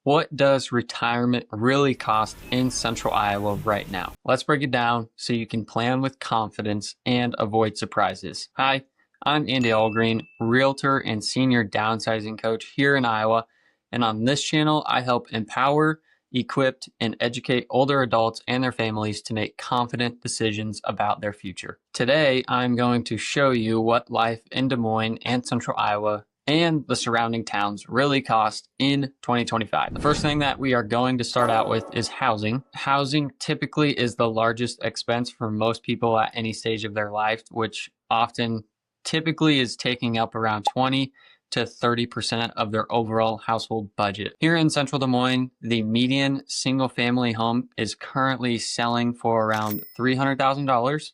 What does retirement really cost in central Iowa right now? Let's break it down so you can plan with confidence and avoid surprises. Hi, I'm Andy Algreen, Realtor and Senior Downsizing Coach here in Iowa. And on this channel, I help empower, equip, and educate older adults and their families to make confident decisions about their future. Today, I'm going to show you what life in Des Moines and central Iowa and the surrounding towns really cost in 2025. The first thing that we are going to start out with is housing. Housing typically is the largest expense for most people at any stage of their life, which often typically is taking up around 20 to 30% of their overall household budget. Here in central Des Moines, the median single family home is currently selling for around $300,000.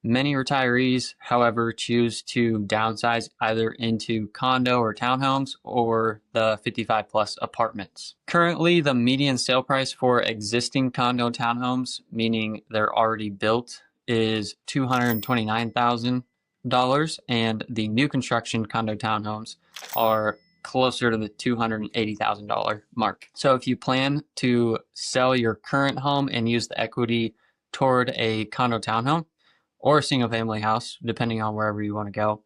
Many retirees, however, choose to downsize either into condo or townhomes or the 55 plus apartments. Currently, the median sale price for existing condo townhomes, meaning they're already built, is $229,000, and the new construction condo townhomes are closer to the $280,000 mark. So if you plan to sell your current home and use the equity toward a condo townhome, or a single family house, depending on wherever you want to go,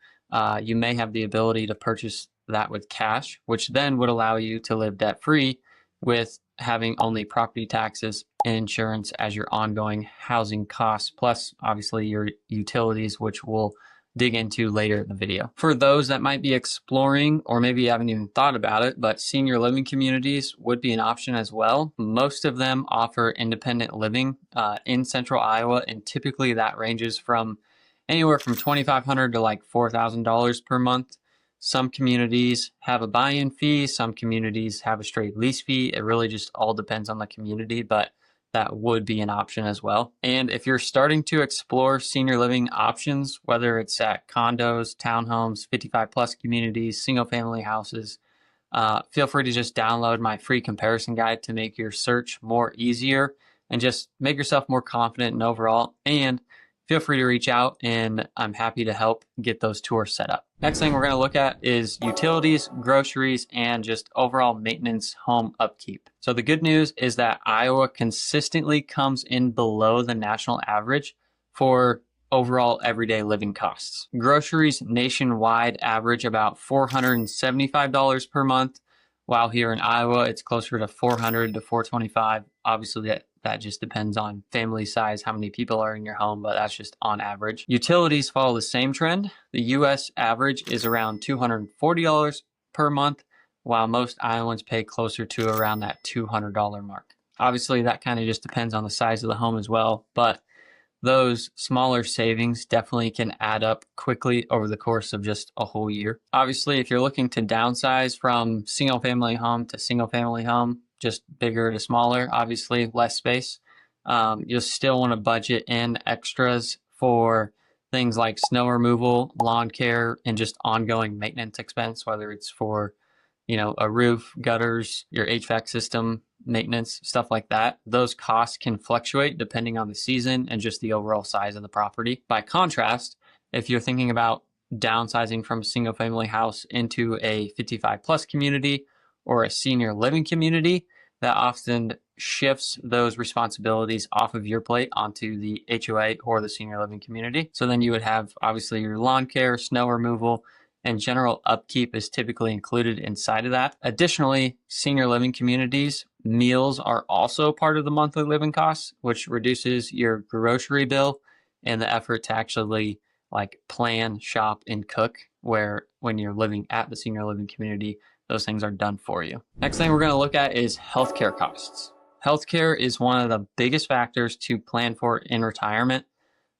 you may have the ability to purchase that with cash, which then would allow you to live debt free with having only property taxes and insurance as your ongoing housing costs, plus obviously your utilities, which we'll dig into later in the video. For those that might be exploring, or maybe you haven't even thought about it, but senior living communities would be an option as well. Most of them offer independent living in central Iowa, and typically that ranges from anywhere from $2,500 to like $4,000 per month. Some communities have a buy-in fee, some communities have a straight lease fee. It really just all depends on the community, but that would be an option as well. And if you're starting to explore senior living options, whether it's at condos, townhomes, 55 plus communities, single family houses, feel free to just download my free comparison guide to make your search more easier and just make yourself more confident in overall. And feel free to reach out, and I'm happy to help get those tours set up. Next thing we're going to look at is utilities, groceries, and just overall maintenance home upkeep. So the good news is that Iowa consistently comes in below the national average for overall everyday living costs. Groceries nationwide average about $475 per month, while here in Iowa it's closer to $400 to $425. Obviously that just depends on family size, how many people are in your home, but that's just on average. Utilities follow the same trend. The US average is around $240 per month, while most Iowans pay closer to around that $200 mark. Obviously, that kind of just depends on the size of the home as well, but those smaller savings definitely can add up quickly over the course of just a whole year. Obviously, if you're looking to downsize from single family home to single family home, just bigger to smaller, obviously less space, you'll still want to budget in extras for things like snow removal, lawn care, and just ongoing maintenance expense, whether it's for a roof, gutters, your HVAC system, maintenance, stuff like that. Those costs can fluctuate depending on the season and just the overall size of the property. By contrast, if you're thinking about downsizing from a single family house into a 55 plus community or a senior living community, that often shifts those responsibilities off of your plate onto the HOA or the senior living community. So then you would have obviously your lawn care, snow removal, and general upkeep is typically included inside of that. Additionally, senior living communities, meals are also part of the monthly living costs, which reduces your grocery bill and the effort to actually plan, shop, and cook, where when you're living at the senior living community, those things are done for you. Next thing we're going to look at is healthcare costs. Healthcare is one of the biggest factors to plan for in retirement.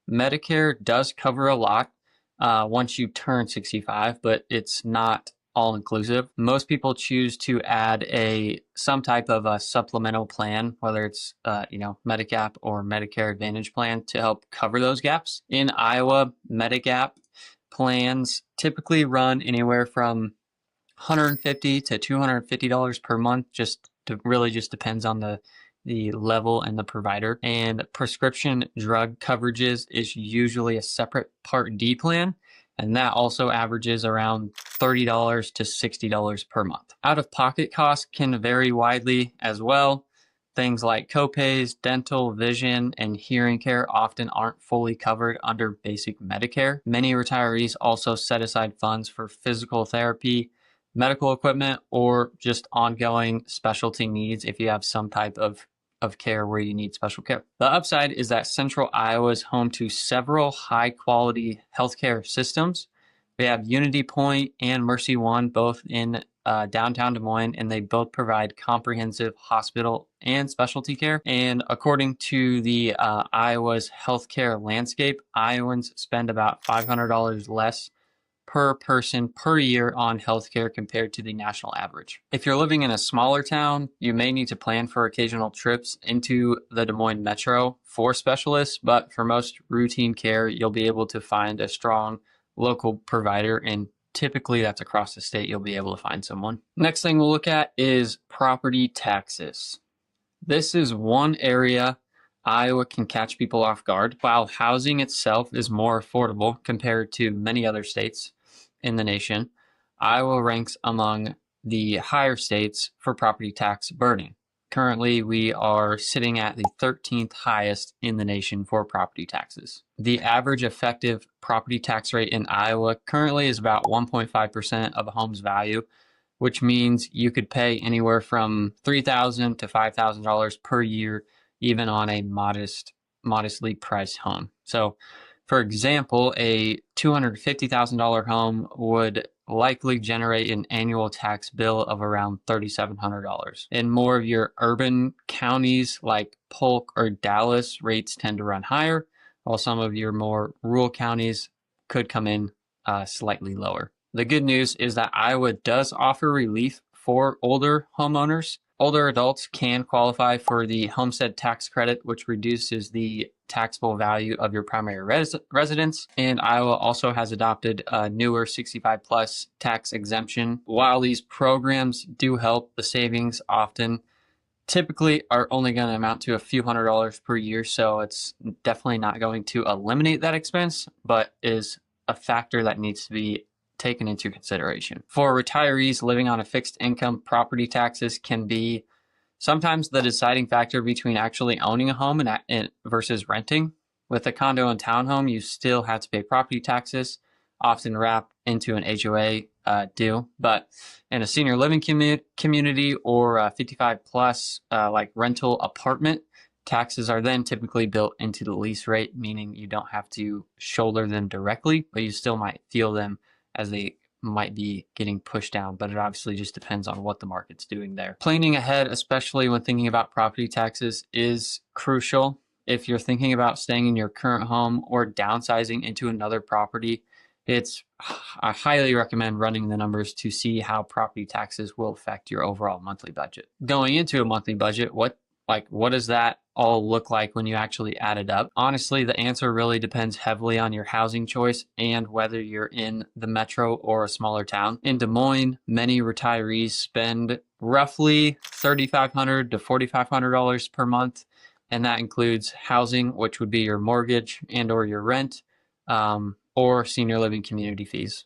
Medicare does cover a lot once you turn 65, but it's not all inclusive. Most people choose to add some type of a supplemental plan, whether it's Medigap or Medicare Advantage plan, to help cover those gaps. In Iowa, Medigap plans typically run anywhere from $150 to $250 per month. Just depends on the level and the provider. And prescription drug coverages is usually a separate Part D plan, and that also averages around $30 to $60 per month. Out-of-pocket costs can vary widely as well. Things like copays, dental, vision, and hearing care often aren't fully covered under basic Medicare. Many retirees also set aside funds for physical therapy, medical equipment, or just ongoing specialty needs if you have some type of care where you need special care. The upside is that Central Iowa is home to several high-quality healthcare systems. We have Unity Point and Mercy One, both in downtown Des Moines, and they both provide comprehensive hospital and specialty care. And according to the Iowa's healthcare landscape, Iowans spend about $500 less per person per year on healthcare compared to the national average. If you're living in a smaller town, you may need to plan for occasional trips into the Des Moines metro for specialists, but for most routine care, you'll be able to find a strong local provider, and typically that's across the state. You'll be able to find someone. Next thing we'll look at is property taxes. This is one area Iowa can catch people off guard. While housing itself is more affordable compared to many other states in the nation, Iowa ranks among the higher states for property tax burden. Currently, we are sitting at the 13th highest in the nation for property taxes. The average effective property tax rate in Iowa currently is about 1.5% of a home's value, which means you could pay anywhere from $3,000 to $5,000 per year, even on a modestly priced home. So, for example, a $250,000 home would likely generate an annual tax bill of around $3,700. In more of your urban counties like Polk or Dallas, rates tend to run higher, while some of your more rural counties could come in slightly lower. The good news is that Iowa does offer relief for older homeowners. Older adults can qualify for the homestead tax credit, which reduces the taxable value of your primary residence. And Iowa also has adopted a newer 65 plus tax exemption. While these programs do help, the savings often typically are only going to amount to a few $100s per year. So it's definitely not going to eliminate that expense, but is a factor that needs to be taken into consideration. For retirees living on a fixed income, property taxes can be sometimes the deciding factor between actually owning a home and versus renting. With a condo and townhome, you still have to pay property taxes, often wrapped into an HOA due. But in a senior living community or a 55 plus like rental apartment, taxes are then typically built into the lease rate, meaning you don't have to shoulder them directly, but you still might feel them as they might be getting pushed down, but it obviously just depends on what the market's doing there. Planning ahead, especially when thinking about property taxes, is crucial. If you're thinking about staying in your current home or downsizing into another property, I highly recommend running the numbers to see how property taxes will affect your overall monthly budget. Going into a monthly budget, what does that all look like when you actually add it up? Honestly, the answer really depends heavily on your housing choice and whether you're in the metro or a smaller town. In Des Moines, many retirees spend roughly $3,500 to $4,500 per month, and that includes housing, which would be your mortgage and or your rent, or senior living community fees.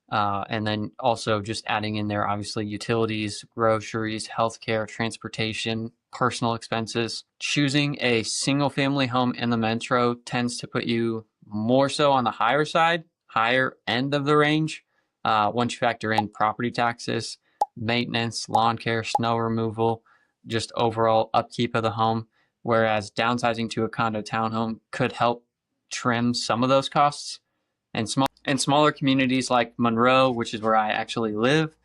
And then also just adding in there, obviously, utilities, groceries, healthcare, transportation, personal expenses. Choosing a single family home in the metro tends to put you more so on the higher end of the range. Once you factor in property taxes, maintenance, lawn care, snow removal, just overall upkeep of the home. Whereas downsizing to a condo townhome could help trim some of those costs. And smaller communities like Monroe, which is where I actually live,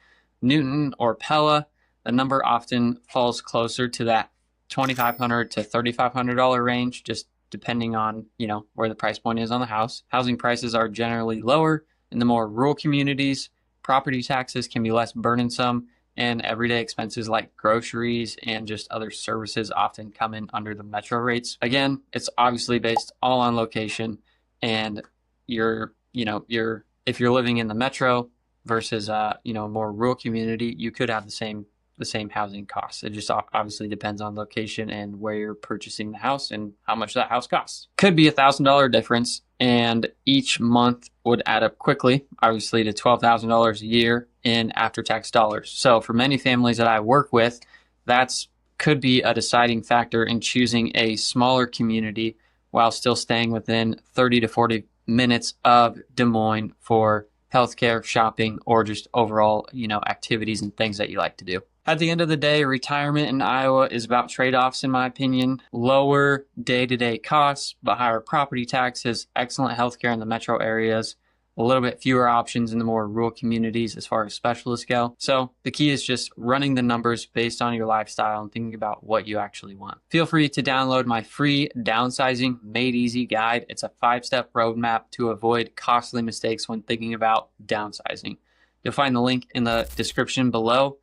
Newton or Pella, the number often falls closer to that $2,500 to $3,500 range, just depending on, where the price point is on the house. Housing prices are generally lower in the more rural communities. Property taxes can be less burdensome, and everyday expenses like groceries and just other services often come in under the metro rates. Again, it's obviously based all on location, and if you're living in the metro versus a more rural community, you could have the same the same housing costs. It just obviously depends on location and where you're purchasing the house and how much that house costs. Could be $1,000 difference, and each month would add up quickly, obviously, to $12,000 a year in after-tax dollars. So for many families that I work with, that's could be a deciding factor in choosing a smaller community while still staying within 30 to 40 minutes of Des Moines for healthcare, shopping, or just overall, activities and things that you like to do. At the end of the day, retirement in Iowa is about trade-offs, in my opinion. Lower day-to-day costs, but higher property taxes, excellent healthcare in the metro areas, a little bit fewer options in the more rural communities as far as specialists go. So the key is just running the numbers based on your lifestyle and thinking about what you actually want. Feel free to download my free Downsizing Made Easy guide. It's a 5-step roadmap to avoid costly mistakes when thinking about downsizing. You'll find the link in the description below.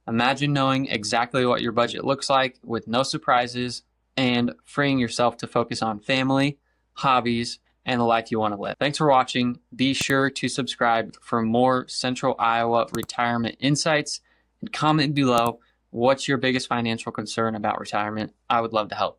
Imagine knowing exactly what your budget looks like with no surprises and freeing yourself to focus on family, hobbies, and the life you want to live. Thanks for watching. Be sure to subscribe for more Central Iowa retirement insights, and comment below what's your biggest financial concern about retirement. I would love to help.